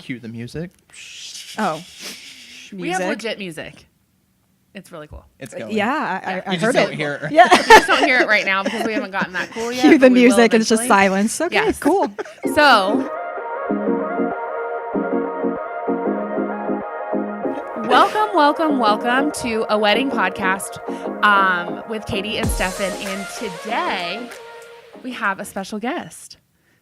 Cue the music. Oh, music. We have legit music. It's really cool. It's going. Yeah, I You heard just don't it. hear it. Yeah. You just don't hear it right now because we haven't gotten that cool yet. Cue the but we will music and it's just eventually. silence. Okay, Yes. cool. So, welcome to a wedding podcast with Katie and Stefan. And today we have a special guest,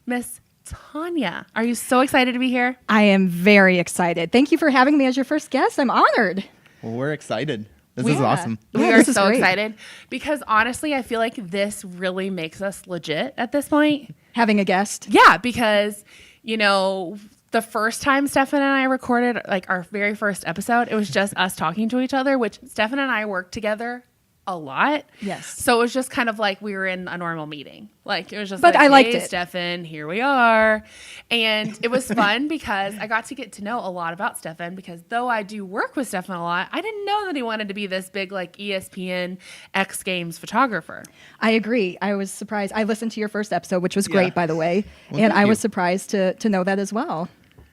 Miss Tanya. Are you so excited to be here? I am very excited. Thank you for having me as your first guest. I'm honored. Well, we're excited. This is awesome. We Yeah, are this is so great. excited because honestly, I feel like this really makes us legit at this point. Having a guest. Yeah, because, you know, the first time Stefan and I recorded like our very first episode, it was just us talking to each other, which Stefan and I worked together a lot. Yes. So it was just kind of like we were in a normal meeting. Like it was just But like, I liked hey, it. Stefan, here we are. And it was fun because I got to get to know a lot about Stefan because though I do work with Stefan a lot, I didn't know that he wanted to be this big like ESPN X Games photographer. I agree. I was surprised. I listened to your first episode, which was great, by the way. Well, and thank I you. was surprised to know that as well.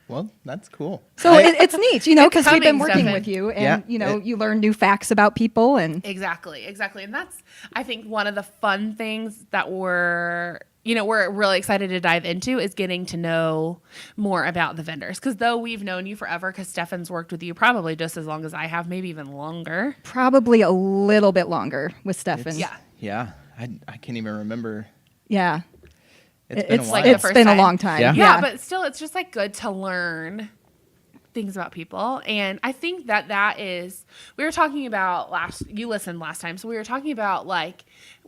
Well, that's cool. So it's neat, you know, because we've been coming, working Stefan. with you and, Yeah, you know, you learn new facts about people and Exactly. And that's, I think, one of the fun things that we're really excited to dive into is getting to know more about the vendors. Because though we've known you forever, because Stefan's worked with you probably just as long as I have, maybe even longer. probably a little bit longer with Stefan. Yeah. I can't even remember. Yeah. It's been a while. like the It's first been a time. long time. Yeah. Yeah, but still, it's just like good to learn things about people. And I think that is, we were talking about you listened last time. So we were talking about like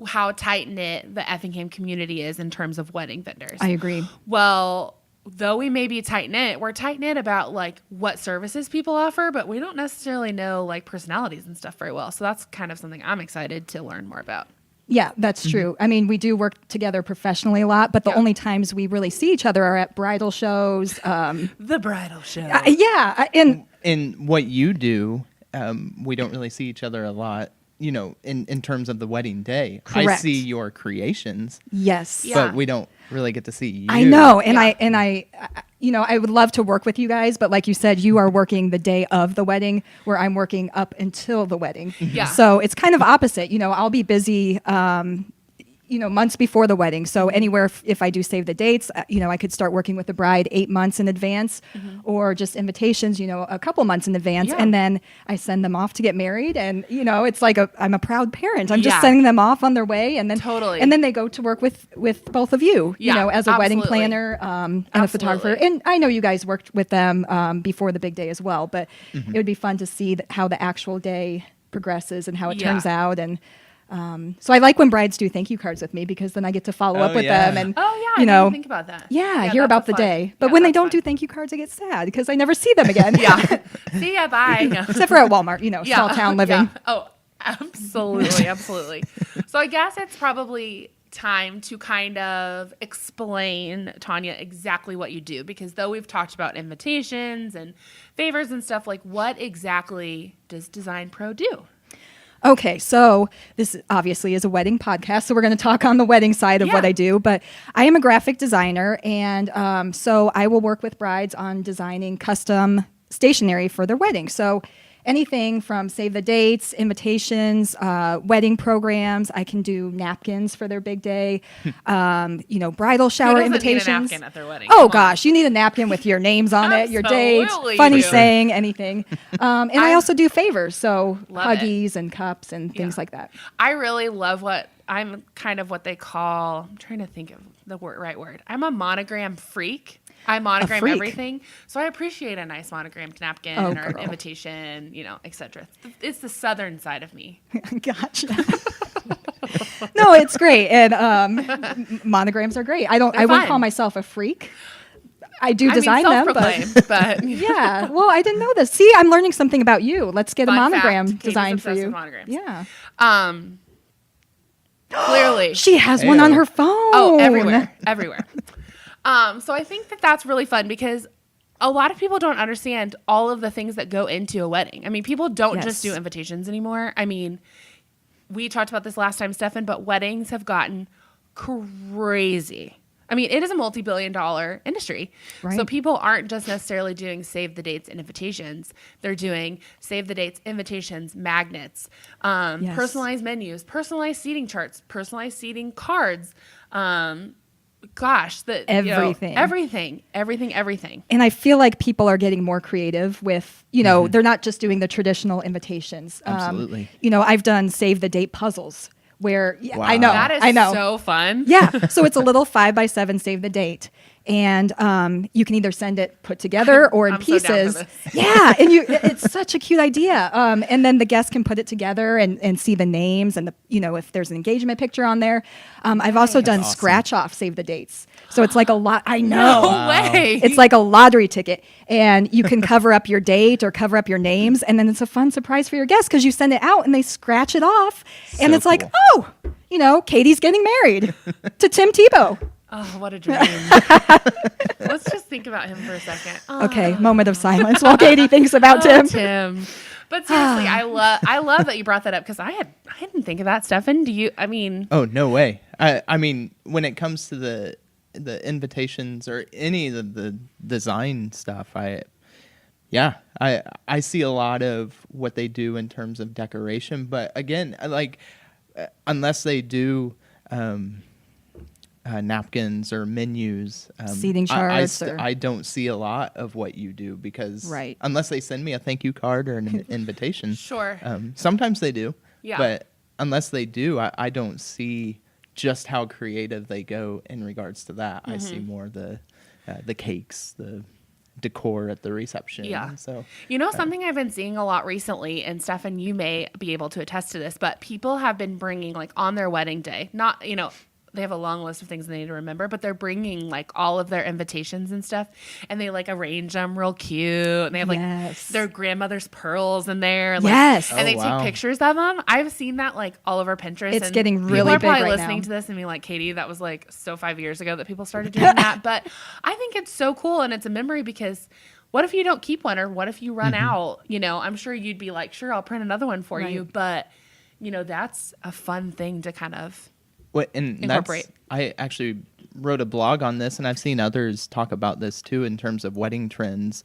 how tight knit the Effingham community is in terms of wedding vendors. I agree. Well, though we may be tight knit, we're tight knit about like what services people offer, but we don't necessarily know like personalities and stuff very well. So that's kind of something I'm excited to learn more about. Yeah, that's true. I mean, we do work together professionally a lot, but the only times we really see each other are at bridal shows. The bridal show. And In what you do, we don't really see each other a lot, you know, in terms of the wedding day. I Correct. see your creations, yes. Yeah. but we don't really get to see you. I know, and Yeah. I, you know, I would love to work with you guys, but like you said, you are working the day of the wedding, where I'm working up until the wedding. Yeah. So it's kind of opposite. You know, I'll be busy, you know, months before the wedding. So anywhere, if I do save the dates, you know, I could start working with the bride 8 months in advance, or just invitations, you know, a couple months in advance, Yeah. and then I send them off to get married, and you know, it's like I'm a proud parent. I'm just Yeah. sending them off on their way, and then Totally. and then they go to work with both of you, Yeah, you know, as a wedding absolutely. planner and a photographer. Absolutely. And I know you guys worked with them before the big day as well, but it would be fun to see how the actual day progresses and how it Yeah. turns out. And so I like when brides do thank you cards with me, because then I get to follow up with them and, Oh yeah, you I know, didn't think about that. yeah, hear that's about a the fun- day. But yeah, when they that's don't fun. do thank you cards, I get sad because I never see them again. Yeah. See ya, bye. No. Except for at Walmart, you know, small town living. Yeah. Oh, absolutely. So I guess it's probably time to kind of explain, Tanya, exactly what you do, because though we've talked about invitations and favors and stuff, like what exactly does Design Pro do? Okay, so this obviously is a wedding podcast, so we're going to talk on the wedding side of what Yeah. I do. But I am a graphic designer, and so I will work with brides on designing custom stationery for their wedding. So anything from save the dates, invitations, wedding programs. I can do napkins for their big day. You know, bridal shower doesn't need a invitations. napkin at their wedding? Oh Come on. gosh, you need a napkin with your names on it, your dates, Absolutely funny you do. saying, anything. And I also do favors, so Love it. huggies and cups and things like that. I really love I'm kind of what they call, I'm trying to think of the right word. I'm a monogram freak. I monogram freak. everything. So I appreciate a nice monogrammed napkin Oh, or an girl. invitation, you know, etc. It's the southern side of me. Gotcha. No, it's great, and monograms are great. I They're wouldn't fun. call myself a freak. I do design I mean, them, but self-proclaimed, but yeah. Well, I didn't know this. See, I'm learning something about you. Let's get Fun a fact, monogram Katie's designed for obsessed you. with monograms. Yeah. Clearly. She has one on Ew. her phone. Oh, everywhere. So I think that's really fun because a lot of people don't understand all of the things that go into a wedding. I mean, people don't just Yes. do invitations anymore. I mean, we talked about this last time, Stefan, but weddings have gotten crazy. I mean, it is a multi-billion-dollar industry. Right. So people aren't just necessarily doing save the dates and invitations. They're doing save the dates, invitations, magnets, Yes. personalized menus, personalized seating charts, personalized seating cards. Gosh, Everything. Everything. And I feel like people are getting more creative with, they're not just doing the traditional invitations. Absolutely. I've done save the date puzzles where Wow. I know. That is I know. so fun. Yeah. So it's a little 5x7 save the date. And you can either send it put together or in I'm so down pieces. for this. Yeah. And it's such a cute idea. And then the guests can put it together and see the names and if there's an engagement picture on there. I've also done awesome. scratch off save the dates. So it's like a lot. I know. No way. It's like a lottery ticket, and you can cover up your date or cover up your names, and then it's a fun surprise for your guests because you send it out and they scratch it off, and So it's like, cool. oh, Katie's getting married to Tim Tebow. Oh, what a dream. Let's just think about him for a second. Oh, Okay, moment of silence while Katie thinks about Tim. But seriously, I love that you brought that up because I didn't think of that, Stefan. Do you? I mean, Oh, no way. I mean, when it comes to the invitations or any of the design stuff, I see a lot of what they do in terms of decoration. But again, unless they do napkins or menus, Seating charts or- I don't see a lot of what you do because Right. unless they send me a thank you card or an invitation. Sure. Sometimes they do. Yeah. But unless they do, I don't see just how creative they go in regards to that. I see more the cakes, the decor at the reception. Yeah. So something I've been seeing a lot recently, and Stefan, you may be able to attest to this, but people have been bringing on their wedding day, not, they have a long list of things they need to remember, but they're bringing all of their invitations and stuff, and they arrange them real cute, and they have Yes. their grandmother's pearls in there, and, Yes. and they Oh, wow. take pictures of them. I've seen that all over Pinterest. It's and getting really people are big probably right listening now. to this and being like, Katie, that was so 5 years ago that people started doing that. But I think it's so cool, and it's a memory because what if you don't keep one, or what if you run out? I'm sure you'd be like, sure, I'll print another one for you, Right. but that's a fun thing to kind of and incorporate. I actually wrote a blog on this, and I've seen others talk about this too in terms of wedding trends.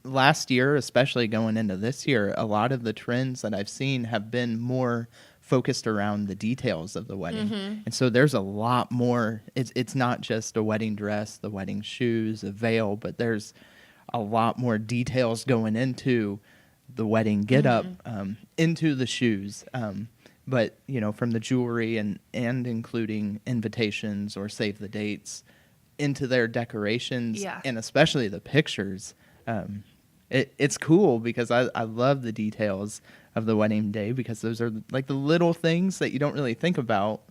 Last year, especially going into this year, a lot of the trends that I've seen have been more focused around the details of the wedding. And so there's a lot more. It's not just a wedding dress, the wedding shoes, a veil, but there's a lot more details going into the wedding get-up, into the shoes. But, from the jewelry and including invitations or save the dates into their decorations, Yeah. and especially the pictures. It's cool because I love the details of the wedding day because those are the little things that you don't really think about,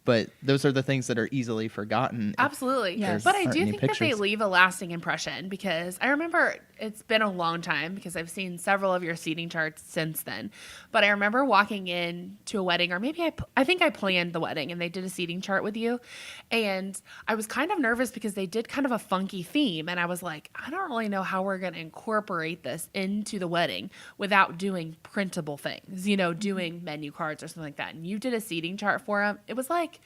but those are the things that are easily forgotten. Absolutely. Yes. But I aren't do any think that they pictures. leave a lasting impression because I remember it's been a long time because I've seen several of your seating charts since then. But I remember walking in to a wedding, or maybe I think I planned the wedding and they did a seating chart with you. And I was kind of nervous because they did kind of a funky theme. And I was like, I don't really know how we're going to incorporate this into the wedding without doing printable things, doing menu cards or something like that. And you did a seating chart for them. It was like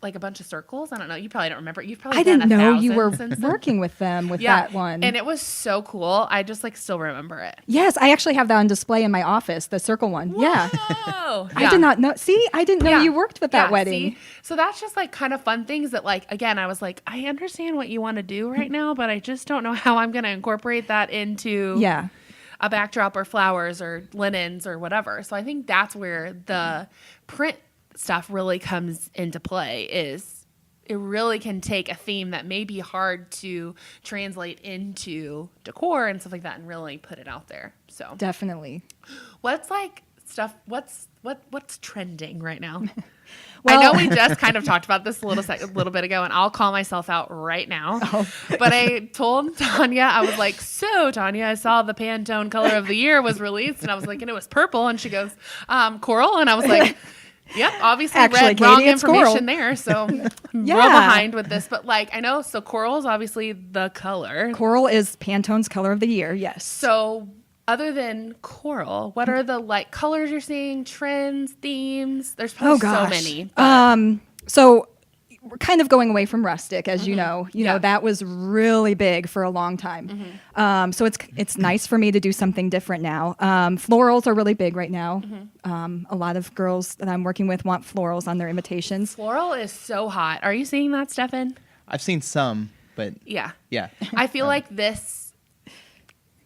a bunch of circles. I don't know. You probably don't remember. You've probably I done didn't know 1,000 you were since then. working with them with that one. And it was so cool. I just still remember it. Yes, I actually have that on display in my office, the circle one. Yeah. Oh, I did not know. See, I didn't know you worked with that wedding. See? So that's just kind of fun things that again, I was like, I understand what you want to do right now, but I just don't know how I'm going to incorporate that into Yeah. a backdrop or flowers or linens or whatever. So I think that's where the print stuff really comes into play. Is it really can take a theme that may be hard to translate into decor and stuff like that and really put it out there. So Definitely. what's what's trending right now? Well- I know we just kind of talked about this a little bit ago, and I'll call myself out right now. Oh. But I told Tanya, I was like, so Tanya, I saw the Pantone color of the year was released, and I was like, and it was purple, and she goes, coral, and I was like, yep, obviously Actually, read wrong Katie, it's information coral. there, so I'm Yeah. real behind with this. But I know, so coral is obviously the color. Coral is Pantone's color of the year. Yes. So other than coral, what are the colors you're seeing, trends, themes? There's probably so many. but- So we're kind of going away from rustic, as you know. You know, that was really big for a long time. So it's nice for me to do something different now. Florals are really big right now. A lot of girls that I'm working with want florals on their invitations. Floral is so hot. Are you seeing that, Stefan? I've seen some, but Yeah. yeah. I feel like this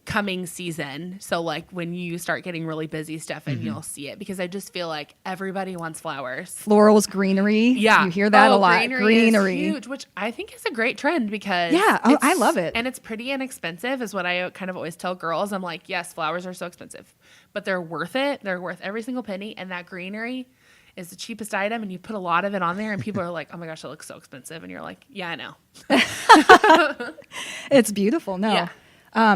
coming season, so like when you start getting really busy, Stefan, you'll see it, because I just feel like everybody wants flowers. Florals, greenery. Yeah. You hear that a lot. Greenery is huge, which I think is a great trend because I love it. And it's pretty inexpensive is what I kind of always tell girls. I'm like, yes, flowers are so expensive, but they're worth it. They're worth every single penny. And that greenery is the cheapest item, and you put a lot of it on there, and people are like, oh my gosh, it looks so expensive. And you're like, yeah, I know. It's beautiful. No. Yeah.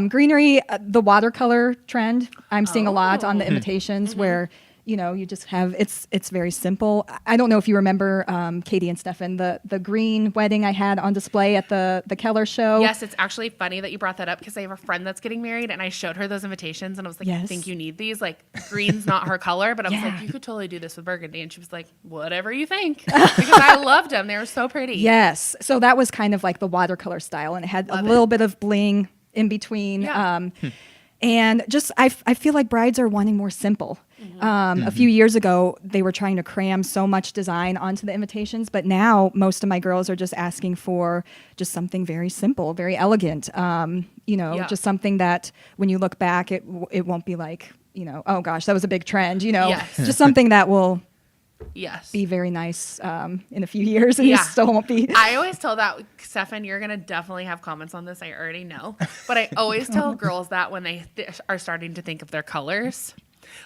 Greenery, the watercolor trend, I'm seeing a lot on the invitations where, you know, you just have, it's very simple. I don't know if you remember, Katie and Stefan, the green wedding I had on display at the Keller show. Yes, it's actually funny that you brought that up because I have a friend that's getting married, and I showed her those invitations, and I was like, I think you need these. Like, green's not her color, but I was like, you could totally do this with burgundy. And she was like, whatever you think. Because I loved them. They were so pretty. Yes. So that was kind of like the watercolor style, and it had a little bit of bling in between. Yeah. And just, I feel like brides are wanting more simple. A few years ago, they were trying to cram so much design onto the invitations, but now most of my girls are just asking for just something very simple, very elegant. You know, just something that when you look back, it won't be like, you know, oh gosh, that was a big trend, you know, just something that will be very nice in a few years, and you still won't be. I always tell that, Stefan, you're going to definitely have comments on this. I already know. But I always tell girls that when they are starting to think of their colors.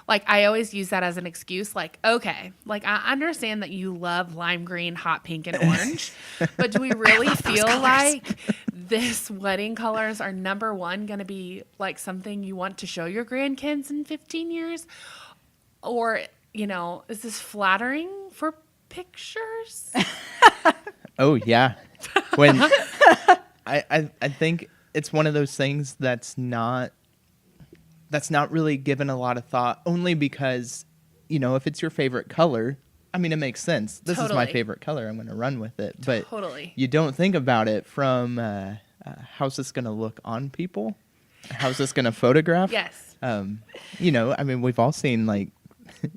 Like, I always use that as an excuse. Like, okay, like, I understand that you love lime green, hot pink, and orange. But do we really feel like this wedding colors are number one going to be, like, something you want to show your grandkids in 15 years? Or, you know, is this flattering for pictures? Oh yeah. When I think it's one of those things that's not really given a lot of thought, only because, you know, if it's your favorite color, I mean, it makes sense. This is my favorite color. I'm going to run with it. But you don't think about it from how's this going to look on people? How's this going to photograph? Yes. You know, I mean, we've all seen, like,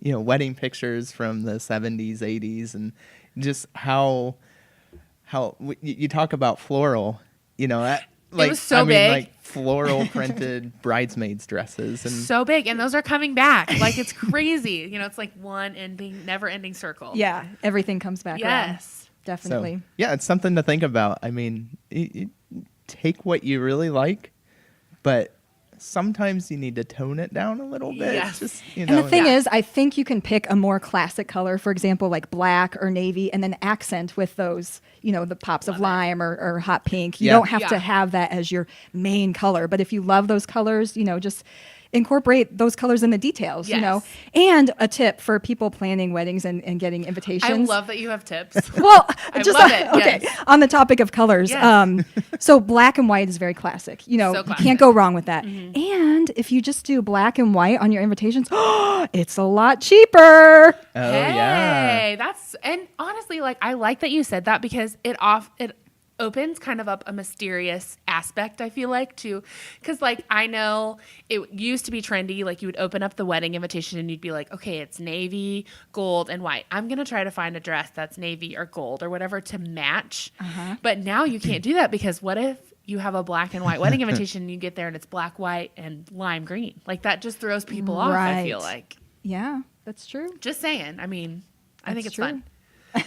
you know, wedding pictures from the 70s, 80s, and just how you talk about floral, you know, like, it was so big. Like floral printed bridesmaids dresses, and so big, and those are coming back. Like, it's crazy. You know, it's like never ending circle. Yeah, everything comes back around. Yes, definitely. So, yeah, it's something to think about. I mean, take what you really like, but sometimes you need to tone it down a little bit. Yes. Just, you know, And the thing is, I think you can pick a more classic color, for example, like black or navy, and then accent with those, you know, the pops of lime or hot pink. You don't have to have that as your main color. But if you love those colors, you know, just incorporate those colors in the details, you know. And a tip for people planning weddings and getting invitations. I love that you have tips. Well, I just love it. Okay. Yes. On the topic of colors, Yes. so black and white is very classic. You know, So you classic. can't go wrong with that. And if you just do black and white on your invitations, it's a lot cheaper. Oh yeah. Hey, and honestly, like, I like that you said that, because it opens kind of up a mysterious aspect, I feel like, too. Because, like, I know it used to be trendy. Like, you would open up the wedding invitation and you'd be like, okay, it's navy, gold, and white. I'm going to try to find a dress that's navy or gold or whatever to match. But now you can't do that, because what if you have a black and white wedding invitation and you get there and it's black, white, and lime green? Like, that just throws people off, I feel like. Yeah, that's true. Just saying. I mean, I think That's it's true. fun.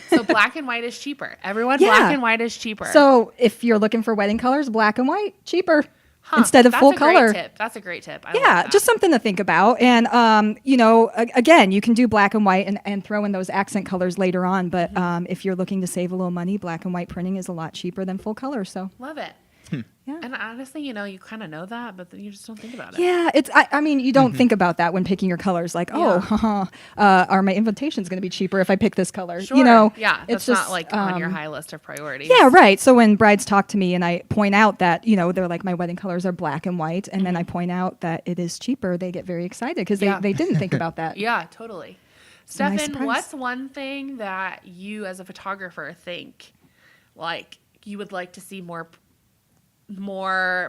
So black and white is cheaper. Everyone, black and white is cheaper. So if you're looking for wedding colors, black and white, cheaper. Huh, instead of full color. That's a great tip. I Yeah, like that. just something to think about. And, you know, again, you can do black and white and throw in those accent colors later on. But if you're looking to save a little money, black and white printing is a lot cheaper than full color. So Love it. Yeah. And honestly, you know, you kind of know that, but then you just don't think about it. Yeah, I mean, you don't think about that when picking your colors. Like, are my invitations going to be cheaper if I pick this color? Sure. You know, yeah, it's that's just not like on your high list of priorities. Yeah, right. So when brides talk to me and I point out that, you know, they're like, my wedding colors are black and white, and then I point out that it is cheaper, they get very excited because they didn't think about that. Yeah, totally. a nice Stefan, surprise. what's one thing that you as a photographer think like you would like to see more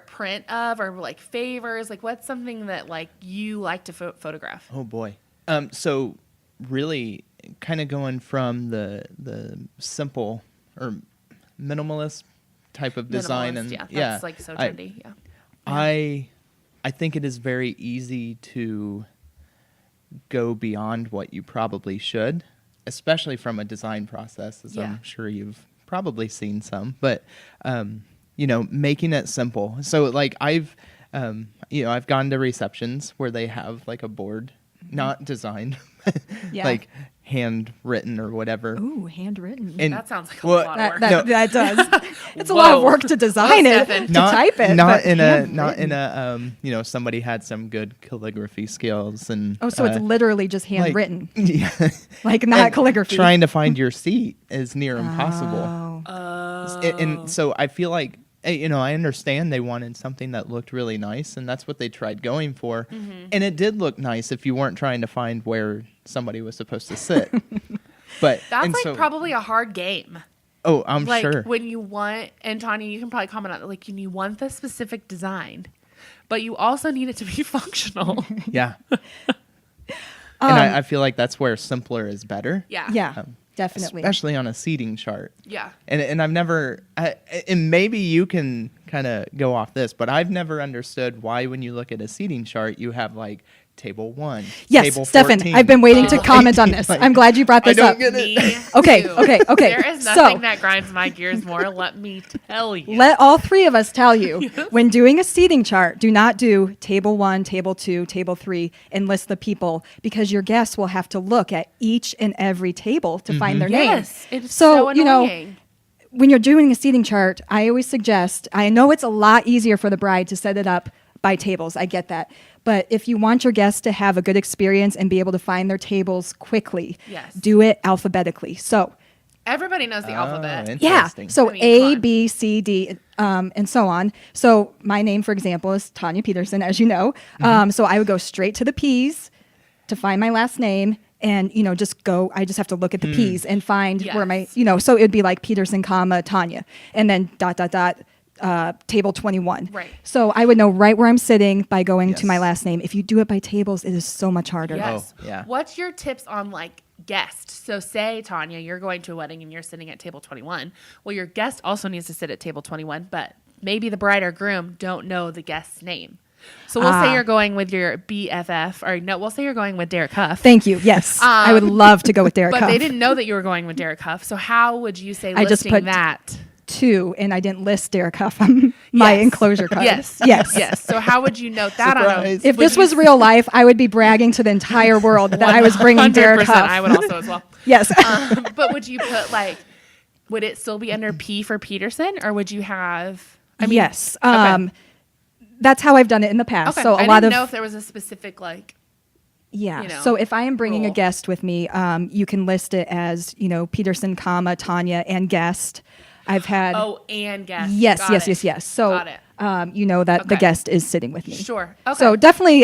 print of, or like favors? Like what's something that like you like to photograph? Oh boy. So really kind of going from the simple or minimalist type of design, and that's like so trendy. I think it is very easy to go beyond what you probably should, especially from a design process, as I'm sure you've probably seen some, but making it simple. So like I've gone to receptions where they have like a board, not designed, like handwritten or whatever. Ooh, handwritten. And that sounds like a lot of work. That does. It's a lot of work to design it, to type it. Not in a somebody had some good calligraphy skills and. Oh, so it's literally just handwritten. Yeah. Like not calligraphy. Trying to find your seat is near impossible. Oh. And so I feel like, I understand they wanted something that looked really nice, and that's what they tried going for. Mm-hmm. And it did look nice if you weren't trying to find where somebody was supposed to sit. But that's like probably a hard game. Oh, I'm like, sure. When you want, and Tanya, you can probably comment on it, like you want the specific design, but you also need it to be functional. Yeah. And I feel like that's where simpler is better. Yeah. Yeah. Definitely. Especially on a seating chart. Yeah. And I've never, and maybe you can kind of go off this, but I've never understood why when you look at a seating chart, you have like table 1, yes, table Stefan, 14. I've been waiting to comment on this. I'm glad you brought this up. Okay. There is nothing that grinds my gears more, let me tell you. Let all three of us tell you, when doing a seating chart, do not do table 1, table 2, table 3, and list the people, because your guests will have to look at each and every table to find their name. Yes, it's so annoying. When you're doing a seating chart, I always suggest, I know it's a lot easier for the bride to set it up by tables. I get that. But if you want your guests to have a good experience and be able to find their tables quickly, do it alphabetically. So everybody knows the alphabet. Yeah. So A, B, C, D, and so on. So my name, for example, is Tanya Pedersen, as you know. So I would go straight to the P's to find my last name. And, I just have to look at the P's and find where my, so it would be like Pedersen, Tanya, and then ... table 21. Right. So I would know right where I'm sitting by going to my last name. If you do it by tables, it is so much harder. Yes. Oh, yeah. What's your tips on like guests? So say, Tanya, you're going to a wedding and you're sitting at table 21. Well, your guest also needs to sit at table 21, but maybe the bride or groom don't know the guest's name. So we'll say you're going with your BFF, or no, we'll say you're going with Derek Huff. Thank you. Yes. I would love to go with Derek but Huff. They didn't know that you were going with Derek Huff. So how would you say listing just put that? 2, and I didn't list Derek Huff on my enclosure card. Yes. So how would you note that on a... If this was real life, I would be bragging to the entire world that I was bringing Derek Huff. I would also as well. Yes. But would you put would it still be under P for Pedersen, or would you have... yes. Okay. That's how I've done it in the past. Okay. So I didn't know if there was a specific Yeah. So if I am bringing a guest with me, you can list it as, Pedersen, Tanya, and guest. I've had... Oh, and guest. Yes. So, Got it. That the guest is sitting with me. Sure. Okay. So definitely,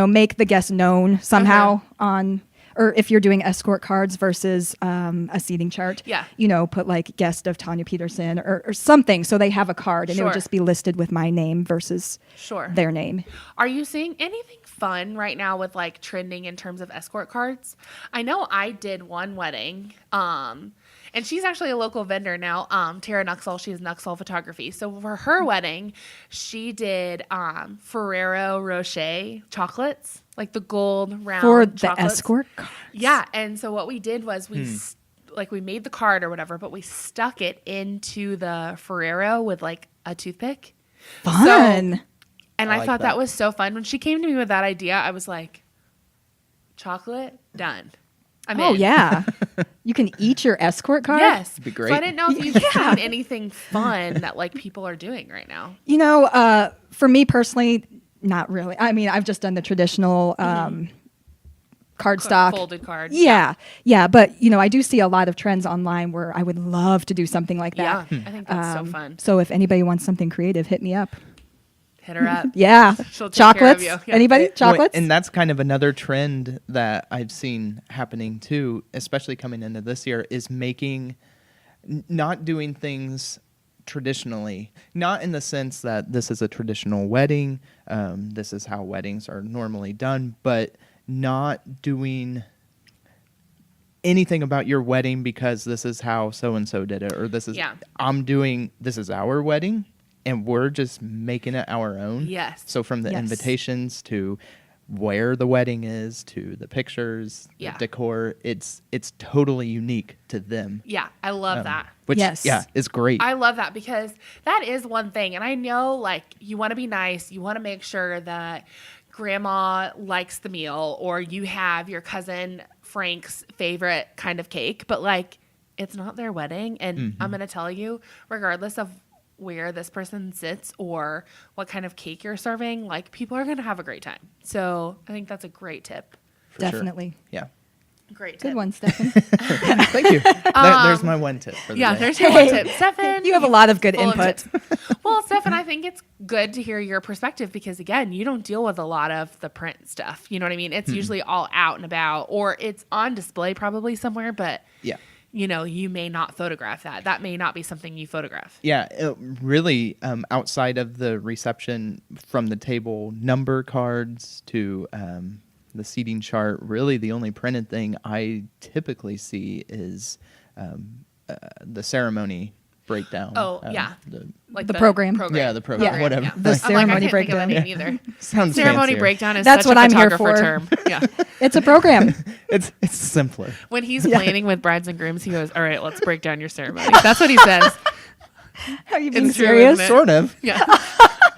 make the guest known somehow on... Or if you're doing escort cards versus a seating chart, put like guest of Tanya Pedersen or something, so they have a card and it would just be listed with my name versus their name. Are you seeing anything fun right now with like trending in terms of escort cards? I know I did one wedding, and she's actually a local vendor now, Tara Nuxall. She's Nuxall Photography. So for her wedding, she did Ferrero Rocher chocolates. Like the gold round for the chocolates. Escort cards. Yeah, and so what we did was we made the card or whatever, but we stuck it into the Ferrero with like a toothpick. Fun. And I thought that was so fun. When she came to me with that idea, I was like, chocolate done. I'm in. Yeah. You can eat your escort card? Yes. It'd be great. So I didn't know if you've seen anything fun that like people are doing right now. For me personally, not really. I mean, I've just done the traditional cardstock. Folded card. Yeah. But, I do see a lot of trends online where I would love to do something like that. Yeah. I think that's so fun. So if anybody wants something creative, hit me up. Hit her up. Yeah. She'll take chocolates. Care of you. Yeah. Anybody? Chocolates? And that's kind of another trend that I've seen happening too, especially coming into this year, is making not doing things traditionally, not in the sense that this is a traditional wedding, this is how weddings are normally done, but not doing anything about your wedding because this is how so and so did it, or this is this is our wedding and we're just making it our own. Yes. So from the invitations to where the wedding is to the pictures, the decor, it's totally unique to them. Yeah, I love that. Which is great. I love that because that is one thing. And I know like you want to be nice, you want to make sure that grandma likes the meal, or you have your cousin Frank's favorite kind of cake, but like it's not their wedding. And I'm going to tell you, regardless of where this person sits or what kind of cake you're serving, like people are going to have a great time. So I think that's a great tip. Definitely. Sure. Yeah. Great tip. Good one, Stefan. Thank you. There's my one tip for the day. There's your one tip. Stefan, you have a lot of good full of input. tips. Well, Stefan, I think it's good to hear your perspective because, again, you don't deal with a lot of the print stuff. You know what I mean? It's usually all out and about, or it's on display probably somewhere, but you know, you may not photograph that. That may not be something you photograph. Yeah, really, outside of the reception, from the table number cards to the seating chart, really the only printed thing I typically see is the ceremony breakdown. Like the program. Yeah, the program, whatever. Yeah. The ceremony breakdown. Either. Sounds ceremony fancier. breakdown is That's such what a I'm here photographer for. term. Yeah. It's a program. It's simpler. When he's planning with brides and grooms, he goes, "All right, let's break down your ceremony." That's what he says. Are you being It's true, serious? isn't it? Sort of. Yeah.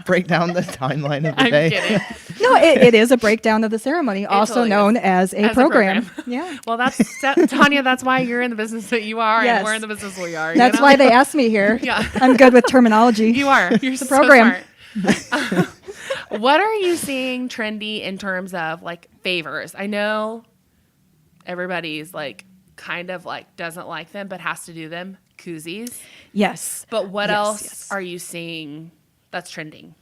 Break down the timeline of the I'm day. kidding. No, it is a breakdown of the ceremony, also totally known is. as a program. Yeah. Well, that's Tanya. That's why you're in the business that you are, Yes. and we're in the business we are. That's you know? why they asked me here. Yeah. I'm good with terminology. You are. You're The so program. smart. What are you seeing trendy in terms of like favors? I know everybody's like kind of like doesn't like them, but has to do them. Koozies. Yes. But what Yes, else yes. are you seeing that's trending?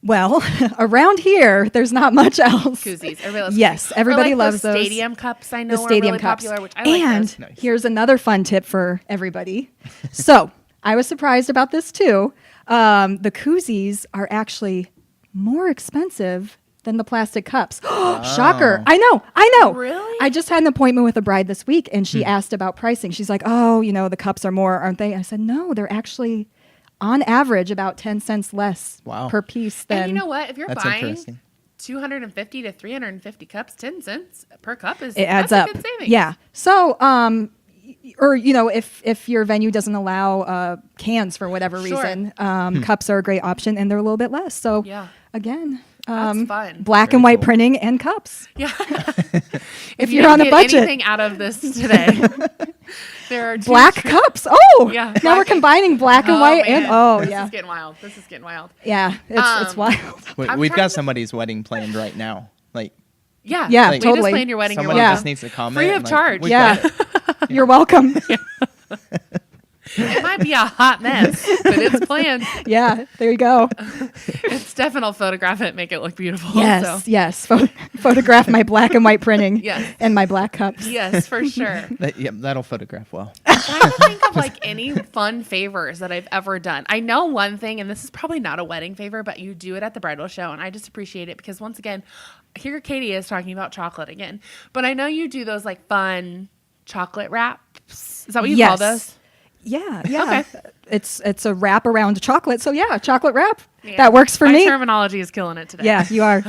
Well, around here, there's not much else. Koozies. Everybody loves Yes, koozies. everybody or like loves the those. stadium cups. I know The are stadium really cups. popular, which I like And those. Nice. here's another fun tip for everybody. So I was surprised about this too. The koozies are actually more expensive than the plastic cups. Shocker. I know. Really? I just had an appointment with a bride this week and she asked about pricing. She's like, oh, you know, the cups are more, aren't they? I said, no, they're actually on average about 10 cents less per piece than. And you know what? If you're That's buying interesting. 250 to 350 cups, 10 cents per cup is It adds that's up. a good savings. Yeah. So, or you know, if your venue doesn't allow cans for whatever Sure. reason, cups are a great option and they're a little bit less. So, Yeah. again, That's fun. black Very and white cool. printing and cups. Yeah. If you you're on didn't a get budget. anything out of this today, there are two Black cups. Oh, Yeah, now we're black- combining black and Oh, white man. and This yeah, is getting wild. This is getting wild. yeah. It's wild. I'm We've trying got to- somebody's wedding planned right now. Like, Yeah. Yeah, We just totally. planned your wedding. You're someone Yeah. just needs to comment. Free of and, like, charge. we've Yeah. got it. You're welcome. It might be a hot mess, but it's planned. Yeah, there you go. It's definitely photograph it, make it look beautiful. Yes, So. yes. Photograph my black and white printing. Yes. And my black cups. Yes, for sure. That'll photograph well. I'm trying to think of like any fun favors that I've ever done. I know one thing, and this is probably not a wedding favor, but you do it at the bridal show, and I just appreciate it because once again, here Katie is talking about chocolate again. But I know you do those like fun chocolate wraps. Is that what you call Yes. those? Yeah. Okay. It's a wrap around chocolate. So yeah, chocolate wrap. Yeah. That works for My me. terminology is killing it today. Yeah, you are.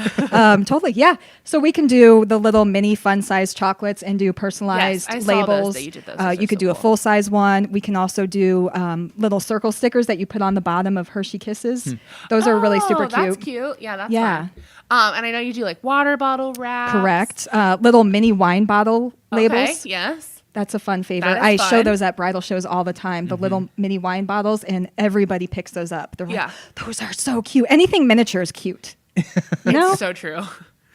Totally. Yeah. So we can do the little mini fun size chocolates and do personalized Yes, I saw those labels. that you did those. Those You are could so do a cool. full size one. We can also do little circle stickers that you put on the bottom of Hershey Kisses. Those are really super cute. That's cute. Yeah, that's Yeah. fun. And I know you do like water bottle wraps. Correct. Little mini wine bottle labels. Okay, yes. That's a fun favorite. That I is show fun. those at bridal shows all the time, the little mini wine bottles, and everybody picks those up. They're Yeah. like, those are so cute. Anything miniature is cute. You know? It's so true.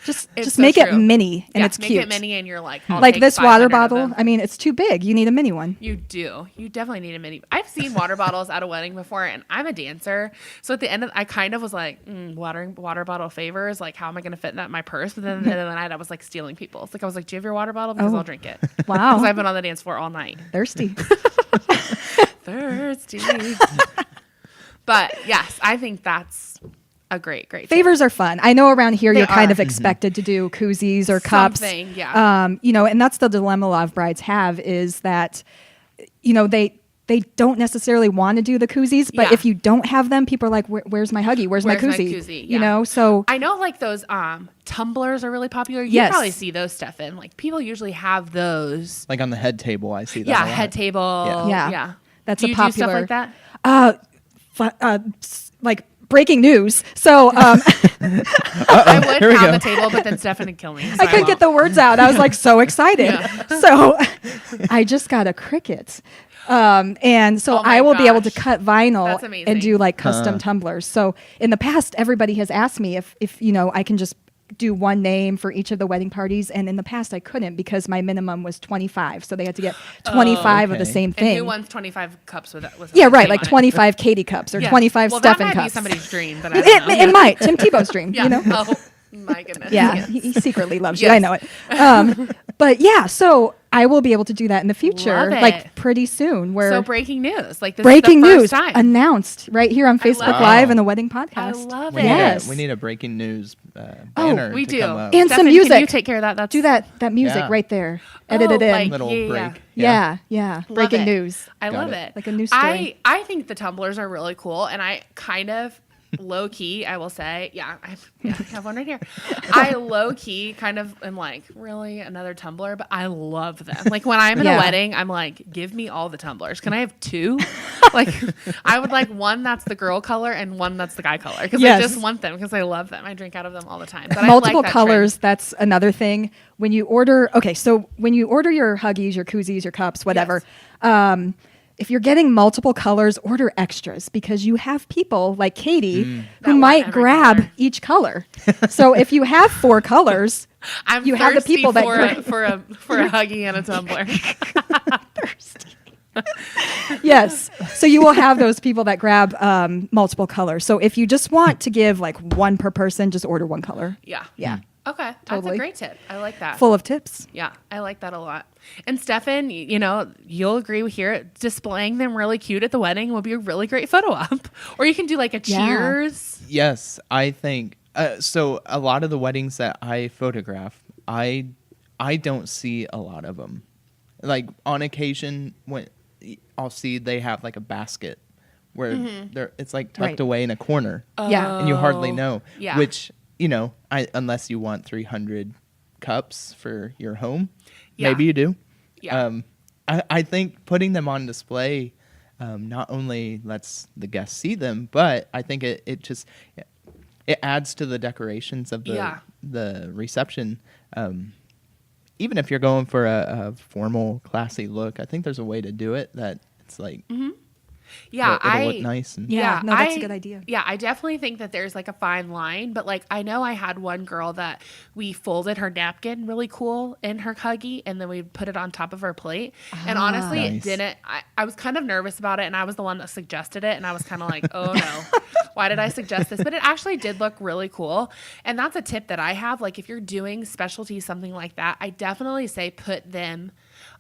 Just so make it true. mini and it's make cute. it mini and you're like, I'll Like take this water 500 of bottle. them. I mean, it's too big. You need a mini one. You do. You definitely need a mini. I've seen water bottles at a wedding before, and I'm a dancer. So at the end, I kind of was like, water bottle favors. Like, how am I going to fit that in my purse? But then at the end of the night, I was like stealing people's. Like, I was like, do you have your water bottle? Because Oh. I'll drink it. Wow. Because I've been on the dance floor all night. Thirsty. Thirsty. But yes, I think that's a great tip. Favors are fun. I know around here They you're kind are. of expected to do koozies or cups. Something, yeah. And that's the dilemma a lot of brides have is that, they don't necessarily want to do the koozies, but Yeah. if you don't have them, people are like, where's my huggy? Where's my Where's my koozie? koozie? You Yeah. know, so I know like those tumblers are really popular. You Yes. probably see those, Stefan. Like people usually have those. Like on the head table, I see that. Yeah, a lot. head table. Yeah. Yeah. That's do a you popular- do stuff like that? like breaking news. So I would Here we pound go. the table, but then Stefan would kill me. So I couldn't get the words out. I was like so excited. So I just got a Cricut. And so Oh my I will be able to gosh. cut vinyl That's amazing. and do like custom tumblers. So in the past, everybody has asked me if I can just do one name for each of the wedding parties. And in the past I couldn't because my minimum was 25. So they had to get 25 of the okay. same And thing. who wants 25 cups with that? Yeah, right. Like 25 Katie cups or 25 well, Stefan that might cups. be somebody's dream, but I don't know. It might. Tim Tebow's dream, Yeah. you know? Oh my goodness. Yeah, Yes. he secretly loves you. Yes. I know it. But yeah, so I will be able to do that in the future, Love like it. pretty soon. Where So breaking news, like this breaking is the news first time. announced right here on Facebook love it. Live Wow. and the wedding I podcast. love We it. need, Yes. we need a breaking news banner. we to do. come up. And some Stefan, music. Can you take care of that? That's Do that music Yeah. right there. Edit it in. like- Little Yeah. break. yeah. Breaking it. news. I Got love it. it. Like a news story. I think the tumblers are really cool, and I kind of low key, I will say, I have one right here. I low key kind of am like, really another tumbler, but I love them. Like when I'm in Yeah. a wedding, I'm like, give me all the tumblers. Can I have two? Like I would like one that's the girl color and one that's the guy color because Yes. I just want them because I love them. I drink out of them all the time. But Multiple I like that colors. trend. That's another thing. When you order, so when you order your huggies, your koozies, your cups, whatever, if you're getting multiple colors, order extras because you have people like Katie That who want might every grab color. each color. So if you have 4 colors, I'm you have the thirsty people that for grab- a, for a huggy and a tumbler. yes. So you will have those people that grab multiple colors. So if you just want to give like one per person, just order one color. Yeah. Yeah. Okay. That's Totally. a great tip. I like that. Full of tips. Yeah, I like that a lot. And Stefan, you'll agree with here, displaying them really cute at the wedding will be a really great photo op. Or you can do like a Yeah. cheers. Yes, I think so. A lot of the weddings that I photograph, I don't see a lot of them. Like on occasion, when I'll see they have like a basket where it's like tucked Right. away in a corner, Yeah. and you hardly know. Yeah. Which unless you want 300 cups for your home, Yeah. maybe you do. Yeah. I think putting them on display not only lets the guests see them, but I think it just it adds to the decorations of the reception. Even if you're going for a formal, classy look, I think there's a way to do it that it's like Yeah, it'll look nice. And Yeah, no, that's a good idea. Yeah, I definitely think that there's like a fine line, but like I know I had one girl that we folded her napkin really cool in her huggy and then we put it on top of her plate. And honestly, it Nice. didn't. I was kind of nervous about it and I was the one that suggested it and I was kind of like, oh no, why did I suggest this? But it actually did look really cool. And that's a tip that I have. Like if you're doing specialty, something like that, I definitely say put them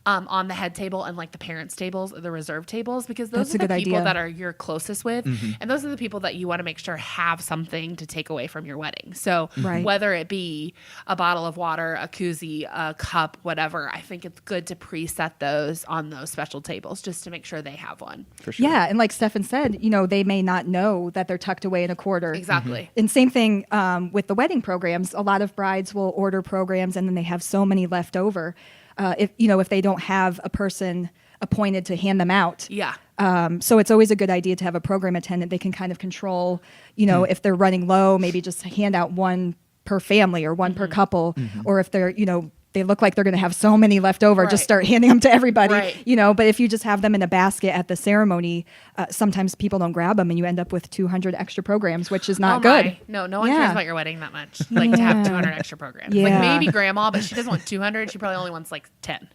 on the head table and like the parents' tables or the reserve tables because those That's are a the good people idea. that are you're closest with and those are the people that you want to make sure have something to take away from your wedding. So Right. whether it be a bottle of water, a koozie, a cup, whatever, I think it's good to preset those on those special tables just to make sure they have one. for sure. Yeah, and like Stefan said, they may not know that they're tucked away in a quarter. Exactly. And same thing with the wedding programs. A lot of brides will order programs and then they have so many left over. If they don't have a person appointed to hand them out. Yeah. So it's always a good idea to have a program attendant. They can kind of control, if they're running low, maybe just hand out one per family or one per couple. Or if they're, they look like they're going to have so many left over. Right. Just start handing them to everybody, Right. you know. But if you just have them in a basket at the ceremony, sometimes people don't grab them, and you end up with 200 extra programs, which is not good. My. No one Yeah. cares about your wedding that much. Like to have 200 extra programs. Like Yeah. maybe grandma, but she doesn't want 200. She probably only wants like 10.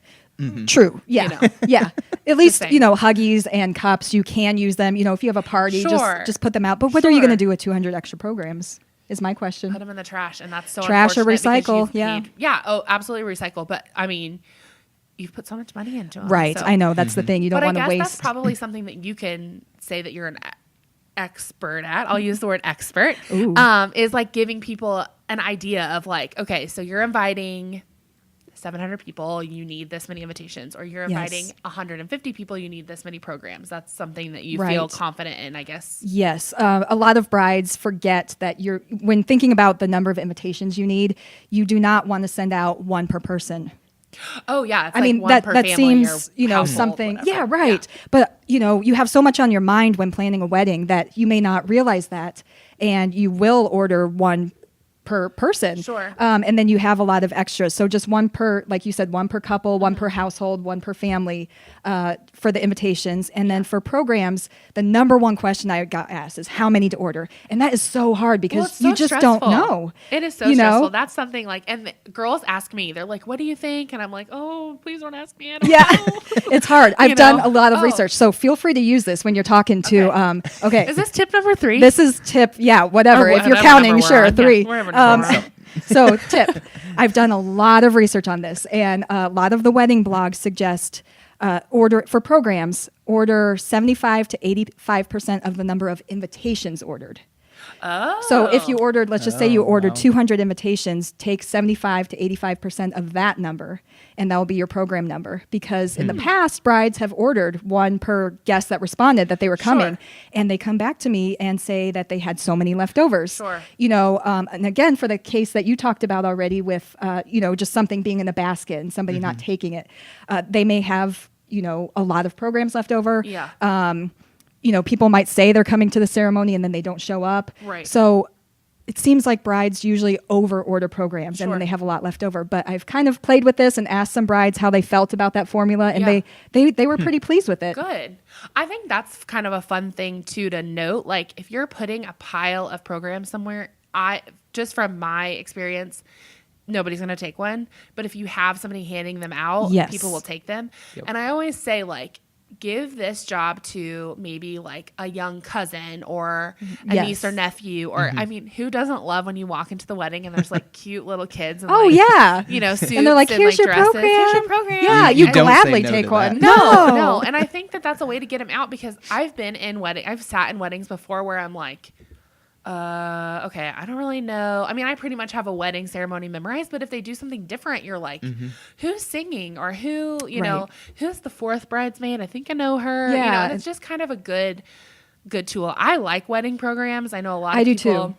True. Yeah. You know. Yeah. At least, saying. you know, Huggies and cups, you can use them. You know, if you have a party, Sure. just put them out. But what are you going to Sure. do with 200 extra programs is my question. Put them in the trash, and that's so Trash or unfortunate because recycle, you've yeah. paid- yeah. Oh, absolutely recycle. But I mean, you've put so much money into them. Right. So. I know. That's the thing. You don't But I want to guess waste. that's probably something that you can say that you're an expert at. I'll use the word expert. Ooh. Is like giving people an idea of like, okay, so you're inviting 700 people, you need this many invitations, or you're inviting Yes. 150 people, you need this many programs. That's something that you Right. feel confident in, I guess. Yes. A lot of brides forget that when thinking about the number of invitations you need, you do not want to send out one per person. Oh yeah, it's I like mean, one that per that family seems, or you know, household, something. whatever. Yeah, right. But, you know, you have so much on your mind when planning a wedding that you may not realize that. And you will order one per person. Sure. And then you have a lot of extras. So just one per, like you said, one per couple, one Mm-hmm. per household, one per family for the invitations. And then for programs, the number one question I got asked is how many to order. And that is so hard because Well, it's you so just stressful. don't know. It is so you know? stressful. That's something like, and the girls ask me, they're like, "What do you think?" And I'm like, "Oh, please don't ask me. I don't Yeah, know." it's hard. I've You done know? a lot of Oh. research, so feel free to use this when you're talking to. Okay, Is this tip number 3? this is tip. Yeah, whatever. Or if you're whatever counting, number we're sure, on. Yeah, 3. wherever number we're on. So tip. I've done a lot of research on this, and a lot of the wedding blogs suggest order for programs. Order 75 to 85% of the number of invitations ordered. Oh. So if you ordered, let's just say you Oh, ordered wow. 200 invitations, take 75 to 85% of that number, and that will be your program number. Because in the past, brides have ordered one per guest that responded that they were coming, Sure. and they come back to me and say that they had so many leftovers. Sure. You know, and again, for the case that you talked about already with, you know, just something being in a basket and somebody not taking it, they may have, you know, a lot of programs left over. Yeah. You know, people might say they're coming to the ceremony and then they don't show up. Right. So it seems like brides usually over order programs and Sure. then they have a lot left over. But I've kind of played with this and asked some brides how they felt about that formula, and Yeah. they were pretty pleased with it. Good. I think that's kind of a fun thing too to note. Like if you're putting a pile of programs somewhere, just from my experience, nobody's going to take one. But if you have somebody handing them out, Yes. people will take them. Yep. And I always say like, give this job to maybe like a young cousin or a Yes. niece or nephew. Or I mean, who doesn't love when you walk into the wedding and there's like cute little kids and Oh, like, yeah. you know, suits And they're like, here's like, your dresses. program. Here's your program. Yeah, You you don't say gladly no to take that. one. No. And I think that that's a way to get them out because I've been in I've sat in weddings before where I'm like, okay, I don't really know. I mean, I pretty much have a wedding ceremony memorized, but if they do something different, you're like, who's singing or who, you know, who's the fourth bridesmaid? I think I know her. You know, Yeah. and it's just kind of a good tool. I like wedding programs. I know a lot of I do people. too.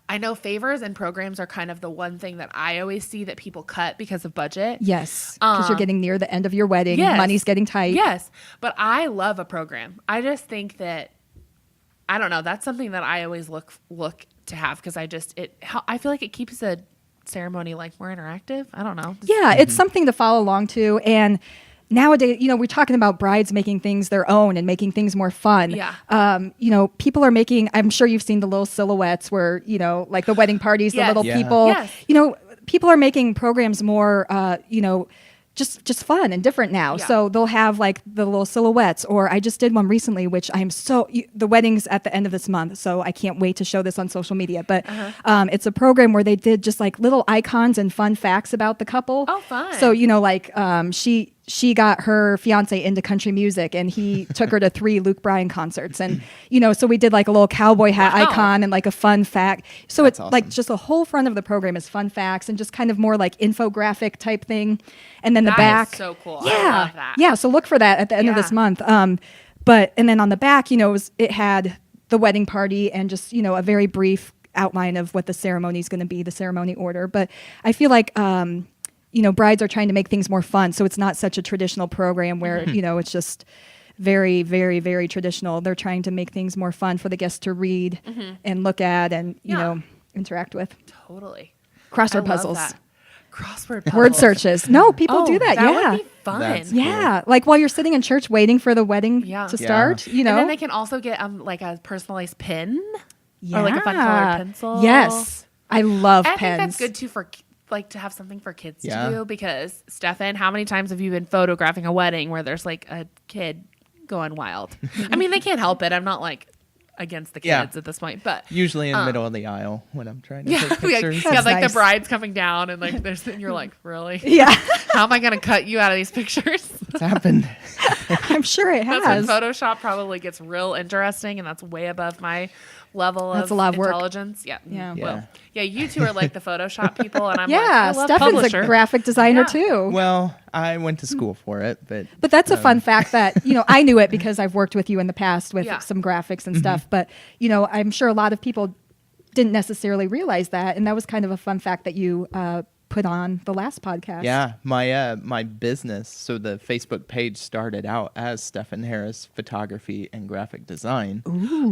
I know favors and programs are kind of the one thing that I always see that people cut because of budget. Yes, because you're getting near the end of your wedding. Yes. Money's getting tight. Yes, but I love a program. I just think that I don't know. That's something that I always look to have because I feel like it keeps a ceremony like more interactive. I don't know. Yeah, it's something to follow along to. And nowadays, you know, we're talking about brides making things their own and making things more fun. Yeah. You know, people are making, I'm sure you've seen the little silhouettes where, you know, like the wedding parties, the Yes. little Yeah. people, Yes. you know, people are making programs more, you know, just fun and different now. Yeah. So they'll have like the little silhouettes, or I just did one recently, which the wedding's at the end of this month. So I can't wait to show this on social media, but it's a program where they did just like little icons and fun facts about the couple. Oh, fun. So, you know, like she got her fiance into country music and he took her to 3 Luke Bryan concerts. And, you know, so we did like a little cowboy hat Wow. icon and like a fun fact. So That's it's like awesome. just the whole front of the program is fun facts and just kind of more like infographic type thing. And then the That is back. so cool. Yeah. I love that. Yeah. So look for that at the end of this Yeah. month. And then on the back, you know, it had the wedding party and just, you know, a very brief outline of what the ceremony is going to be, the ceremony order. But I feel like, you know, brides are trying to make things more fun. So it's not such a traditional program where, you know, it's just very, very, very traditional. They're trying to make things more fun for the guests to read and look at and, you Yeah. know, interact with. Totally. Crossword I love puzzles. that. Crossword word puzzles. searches. No, people do that. That Yeah. would be fun. That's Yeah, like while you're sitting in church waiting for the wedding Yeah. to Yeah. start, you know. And then they can also get like a personalized pin yeah. or like a fun colored pencil. Yes. I love I pens. think that's good too for like to have something for kids Yeah. to do, because Stefan, how many times have you been photographing a wedding where there's like a kid going wild? I mean, they can't help it. I'm not like against the kids Yeah. at this point, but Usually in the middle of the aisle when I'm trying to yeah, take like, pictures. yeah, That's like nice. the bride's coming down and like there's and you're like, really? Yeah, How am I gonna cut you out of these pictures? It's happened. I'm sure it That's when has. Photoshop probably gets real interesting, and that's way above my level That's of a lot of work. intelligence. Yeah. Yeah. Well, yeah, you two are like the Photoshop people, and I'm Yeah, like, I love Stefan's publisher. a graphic designer Yeah. too. Well, I went to school for it, but But that's a fun fact that, I knew it because I've worked with you in the past with Yeah. some graphics and stuff. But, I'm sure a lot of people didn't necessarily realize that. And that was kind of a fun fact that you put on the last podcast. yeah, my business. So the Facebook page started out as Stefan Harris Photography and Graphic Design.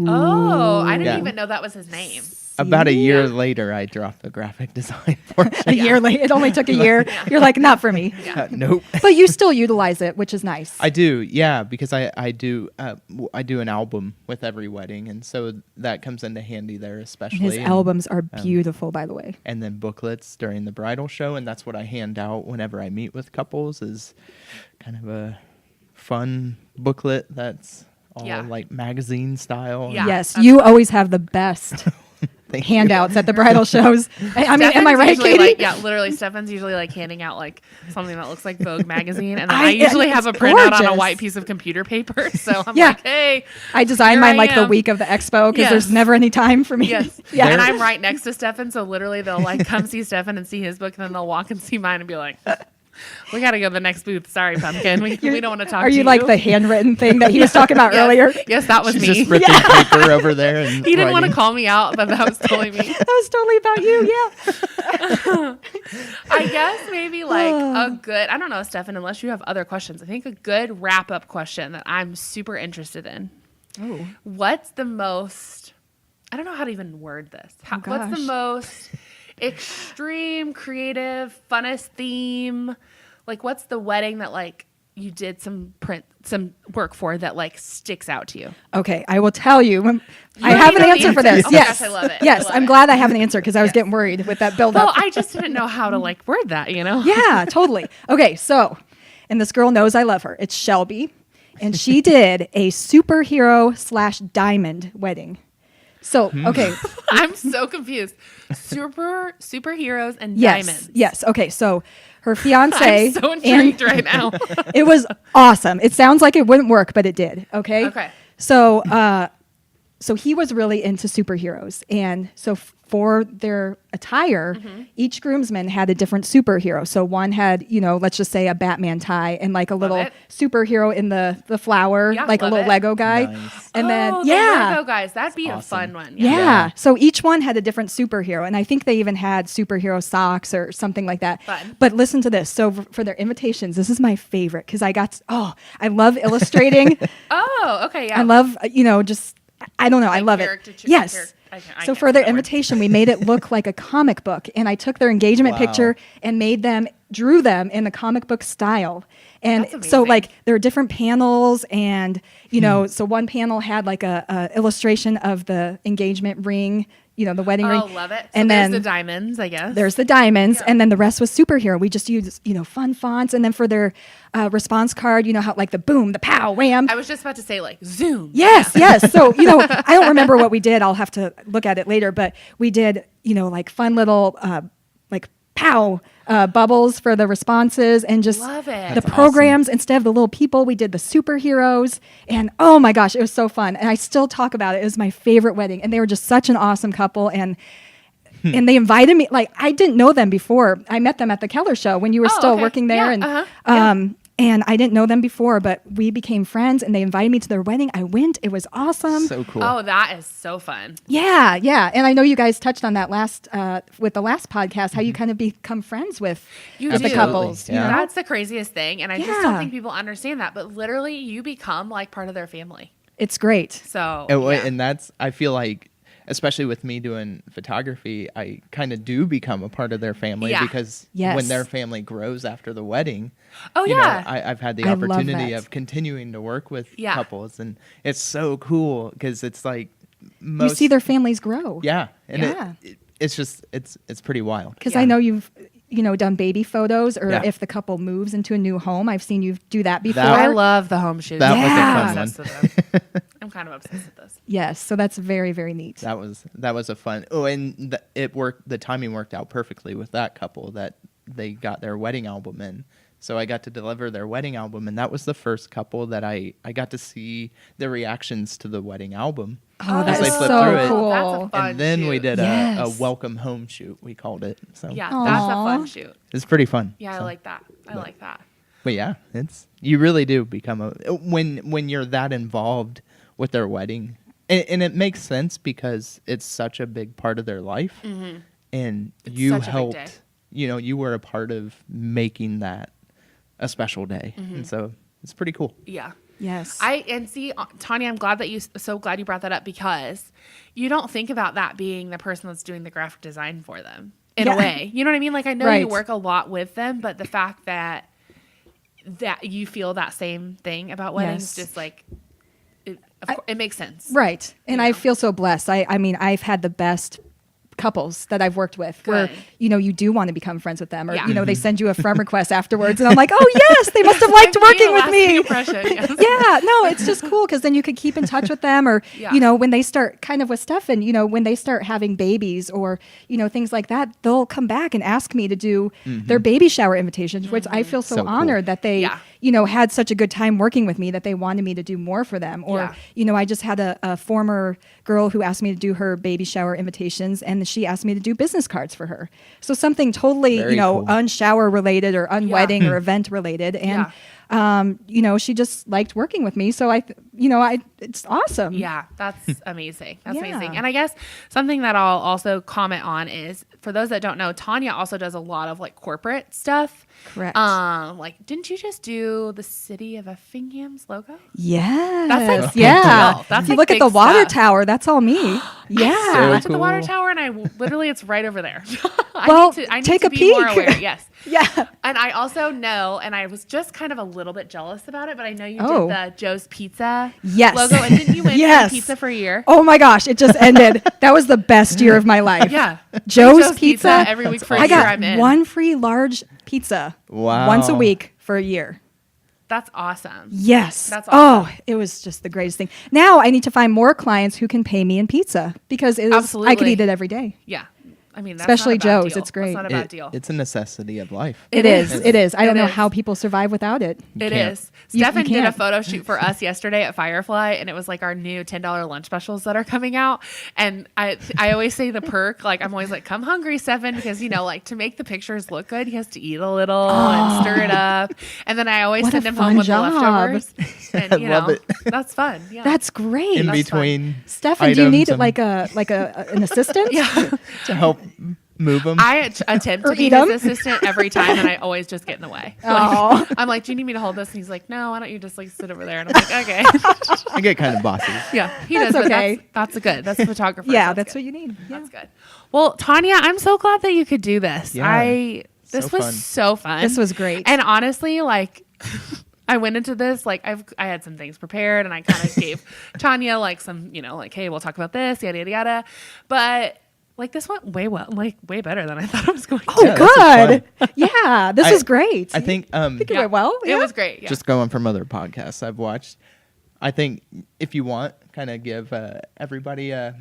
Oh, I didn't Yeah. even know that was his name. About a year Yeah. later, I dropped the graphic design portion. A year late. It only took a year. You're like, not for me. Nope. But you still utilize it, which is nice. I do, yeah, because I do an album with every wedding, and so that comes into handy there, especially. His and, albums are beautiful, by the way. and then booklets during the bridal show, and that's what I hand out whenever I meet with couples. Is kind of a fun booklet that's all Yeah. like magazine style. Yeah. Yes, that's you always have the best Thank you. handouts at the bridal shows. I mean, am I Stefan's right, usually, Katie? like, yeah, literally, Stefan's usually like handing out like something that looks like Vogue magazine, and then I Yeah, usually have a it's printout on a gorgeous. white piece of computer paper. So I'm Yeah. like, hey, I designed Here mine I like the am. week of the expo because Yes. there's never any time for me. yes, Yeah. And I'm right next to Stefan, so literally they'll like come see Stefan and see his book, and then they'll walk and see mine and be like, we got to go to the next booth. Sorry, pumpkin, we don't want to talk. Are to you like the handwritten thing that he was talking about Yes. earlier? Yes, that was She's me. just ripping paper over there and He didn't want to writing. call me out, but that was totally me. That was totally about you. Yeah. I guess maybe like a good, I don't know, Stefan, unless you have other questions, I think a good wrap up question that I'm super interested in. Oh. What's the most, I don't know how to even word this. What's the gosh. most extreme, creative, funnest theme? Like, what's the wedding that like you did some work for that like sticks out to you? Okay, I will tell you. I don't have an even answer need for to. this. Oh my Yes. gosh, I love it. I Yes, love I'm it. glad I have an answer because I was getting worried with that build Well, up. I just didn't know how to like word that, you know? Yeah, totally. Okay, so, and this girl knows I love her. It's Shelby, and she did a superhero/diamond wedding. So, okay, I'm so confused. Superheroes and yes, diamonds. yes. Okay, so her fiance. I'm so intrigued right now. It was awesome. It sounds like it wouldn't work, but it did. Okay. Okay. So, so he was really into superheroes, and so for their attire, each groomsman had a different superhero. So one had, let's just say a Batman tie and like a little it. superhero in the flower, Yeah, like a love little it. Lego guy. Nice. And then the yeah. Lego guys, that'd be a awesome. fun one. Yeah. Yeah. So each one had a different superhero. And I think they even had superhero socks or something like that. Fun. But listen to this. So for their invitations, this is my favorite because I love illustrating. Oh, okay, yeah. I love, just, I don't know. I love it. caricature- Yes. I So can't for say their that word. invitation, we made it look like a comic book. And I took their engagement Wow. picture and drew them in the comic book style. And That's so amazing. like there are different panels and, so one panel had like a illustration of the engagement ring, the wedding ring. Oh, love it. So And there's then the diamonds, I guess. there's the diamonds, Yeah. and then the rest was superhero. We just used, fun fonts. And then for their response card, how like the boom, the pow, wham. I was just about to say like zoom. Yes, yes. So, I don't remember what we did. I'll have to look at it later. But we did, like fun little, like pow bubbles for the responses and just Love it. the That's programs. Instead of the little people, we did the superheroes. And oh my gosh, it was so fun. And I still talk about it. It was my favorite wedding. And they were just such an awesome couple. And they invited me, like I didn't know them before. I met them at the Keller show when you were Oh, still okay. working there. Yeah, And and I didn't know them before, but we became friends and they invited me to their wedding. I went. It was awesome. So cool. Oh, that is so fun. Yeah, yeah. And I know you guys touched on that with the last podcast, how you kind of become friends with You the do. couples. Yeah. That's the craziest thing. And I just don't Yeah. think people understand that. But literally, you become like part of their family. It's great. So, And, yeah. and that's, I feel like, especially with me doing photography, I kind of do become a part of their family Yeah. because Yes. when their family grows after the wedding, Oh, you yeah. know, I've had the I love opportunity that. of continuing to work with Yeah. couples, and it's so cool because it's like You see their families grow. yeah, and Yeah. it's just it's pretty wild. Because Yeah. I know you've, done baby photos, or Yeah. if the couple moves into a new home, I've seen you do that before. I love the home shoots. That was a I'm fun obsessed with them. I'm kind of obsessed with this. Yes, so that's very, very neat. That was a fun. Oh, and it worked. The timing worked out perfectly with that couple that they got their wedding album in. So I got to deliver their wedding album, and that was the first couple that I got to see their reactions to the wedding album. Oh, that As they is flipped so through it. cool. That's a fun And then we shoot. did Yes. a welcome home shoot, we called it. So Yeah, Aw. that's a fun shoot. it's pretty fun. Yeah, I So, like that. I like that. But yeah, it's you really do become when you're that involved with their wedding, and it makes sense because it's such a big part of their life, and you such a big day. helped. You know, you were a part of making that a special day, and so it's pretty cool. Yeah. Yes. Tanya, I'm glad that so glad you brought that up, because you don't think about that being the person that's doing the graphic design for them in Yeah. a way. You know what I mean? Like, I know you Right. work a lot with them, but the fact that you feel that same thing about weddings, Yes. just like it makes sense. Right. And You I know? feel so blessed. I mean, I've had the best couples that I've worked with where, Good. you do want to become friends with them, or, Yeah. they send you a friend request afterwards. And I'm like, oh, yes, they must have liked Give me a working with lasting me. impression, yes. Yeah, no, it's just cool because then you could keep in touch with them, or Yeah. when they start kind of with Stefan, when they start having babies, or things like that, they'll come back and ask me to do their baby shower invitations, which I feel so, So cool. honored that they Yeah. had such a good time working with me that they wanted me to do more for them. Or I just had a former girl who asked me to do her baby shower invitations, and she asked me to do business cards for her. So something totally Very cool. unshower related or unwedding Yeah. or event related, and Yeah. she just liked working with me. So it's awesome. Yeah, that's amazing. That's Yeah. amazing. And I guess something that I'll also comment on is, for those that don't know, Tanya also does a lot of like corporate stuff. Correct. Like, didn't you just do the City of Effingham's logo? Yes. That's like big yeah. deal. That's If you like look at the big water stuff. tower, that's all me. I Yeah. went to the water cool. tower, and I literally, it's right over there. Well, I need take to a be more peek. aware. Yes. Yeah. And I also know, and I was just kind of a little bit jealous about it, but I know you Oh. did the Joe's Pizza Yes. logo, and didn't you win Yes. pizza for a year? Oh my gosh, it just ended. That was the best year of my life. Yeah. Joe's Pizza. every week for a I year got I'm in. one free large pizza Wow. once a week for a year. That's awesome. Yes. That's Oh, awesome. it was just the greatest thing. Now I need to find more clients who can pay me in pizza because I could Absolutely. eat it every day. Yeah. I mean, that's Especially not a bad Joe's. deal. It's great. That's not a bad deal. It's a necessity of life. It is. It is. I don't It know is. how people survive without it. You It can't. is. You Stefan did a can't. photo shoot for us yesterday at Firefly, and it was like our new $10 lunch specials that are coming out. And I always say the perk, like I'm always like, come hungry, Stefan, because like to make the pictures look good, he has to eat a little and stir it up. And then I always What a send him fun home with job. the leftovers. And I love it. that's fun. Yeah. That's great. In That's between, Stefan, do you need items like an assistant? yeah. to help move them? I attempt Or to be eat 'em. his assistant every time, and I always just get in the way. Oh. I'm like, do you need me to hold this? And he's like, no, why don't you just like sit over there? And I'm like, okay. I get kind of bossy. Yeah, he That's does. okay. But that's good. That's a photographer. Yeah, that's what you need. Yeah. That's good. Well, Tanya, I'm so glad that you could do this. Yeah. This So was fun. so fun. This was great. And honestly, like I went into this like I had some things prepared, and I kind of gave Tanya like some, like, hey, we'll talk about this, yada yada yada. But like this went way better than I thought it was going to. Oh, Yeah, this good. Yeah, this was great. I think it went well. It Yeah. was great. Yeah. just going from other podcasts I've watched, I think if you want, kind of give everybody a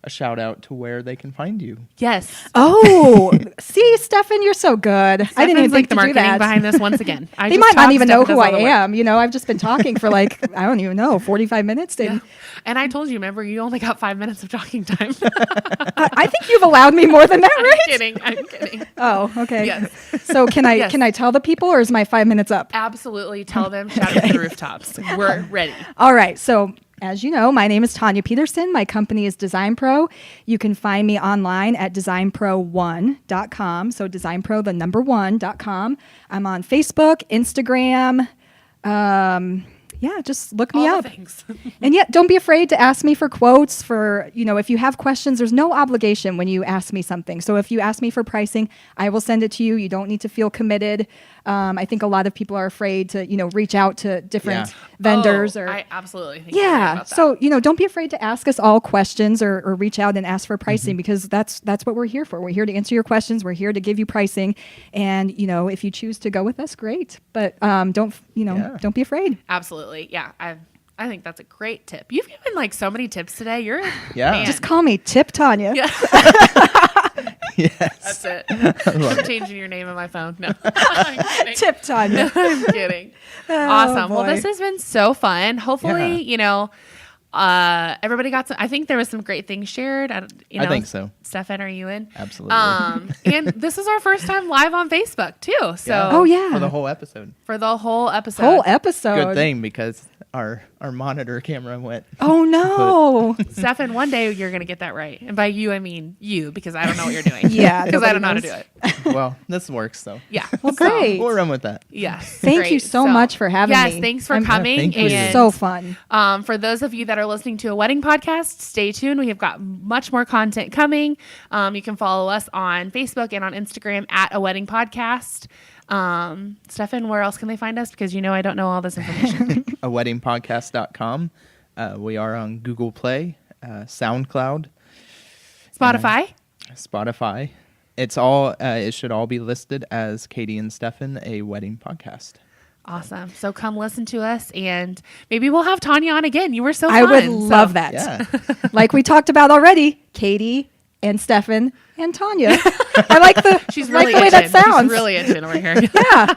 shout out to where they can find you. yes. Oh, see, Stefan, you're so good. I didn't even Stefan's, think the to do marketing that. behind this once again. They might not even know who I am. I've just been talking for like, I don't even know, 45 minutes. Yeah. And I told you, remember, you only got 5 minutes of talking time. I think you've allowed me more than that, I'm right? kidding. I'm kidding. Oh, okay. Yes. So can I Yes. can I tell the people, or is my 5 minutes up? Absolutely. Tell them, shout it to the rooftops. We're ready. All right. So, as you know, my name is Tanya Pedersen. My company is Design Pro. You can find me online at designpro1.com. So, designpro, the number 1.com. I'm on Facebook, Instagram, yeah, just look me All up. the things. And yet, don't be afraid to ask me for quotes for, if you have questions, there's no obligation when you ask me something. So if you ask me for pricing, I will send it to you. You don't need to feel committed. I think a lot of people are afraid to, reach out to different vendors I absolutely think you're right about that. So, don't be afraid to ask us all questions or reach out and ask for pricing because that's what we're here for. We're here to answer your questions. We're here to give you pricing. And, if you choose to go with us, great. But don't be afraid. Absolutely. Yeah. I think that's a great tip. You've given like so many tips today. You're man. Just call me Tip Tanya. Yeah. Yes. That's it. I'm changing your name on my phone. No. I'm kidding. Tip Tanya. I'm kidding. Awesome. Well, boy. this has been so fun. Hopefully, everybody got some. I think there was some great things shared. I think so. Stefan, are you in? Absolutely. And this is our first time live on Facebook too. So Oh, yeah. For the whole episode. Whole episode. Good thing because our monitor camera went. Oh, no. Stefan, one day you're gonna get that right. And by you, I mean you, because I don't know what you're doing. Yeah, Because I don't know how to nobody do it. Well, this works though. Yeah. Well, great. We'll run with that. Yes. Thank great. you so much for having me. Yes, thanks for coming. thank you. It was And so fun. For those of you that are listening to a wedding podcast, stay tuned. We have got much more content coming. You can follow us on Facebook and on Instagram at A Wedding Podcast. Stefan, where else can they find us? Because I don't know all this information. aweddingpodcast.com. We are on Google Play, SoundCloud, Spotify. It's all. It should all be listed as Katie and Stefan, a wedding podcast. Awesome. So come listen to us, and maybe we'll have Tanya on again. You were so fun. I would love that. Yeah. Like we talked about already, Katie and Stefan and Tanya. I like the She's really the way itching. that sounds. She's really itching over here. Yeah,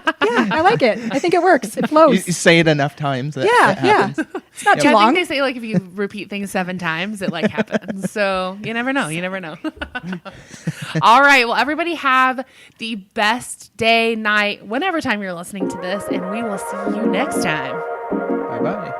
I like it. I think it works. It You flows. say it enough times. That Yeah, it happens. It's not too I long. think they say like if you repeat things 7 times, it like happens. So you never know. You never know. All right. Well, everybody have the best day, night, whenever time you're listening to this, and we will see you next time. Bye bye.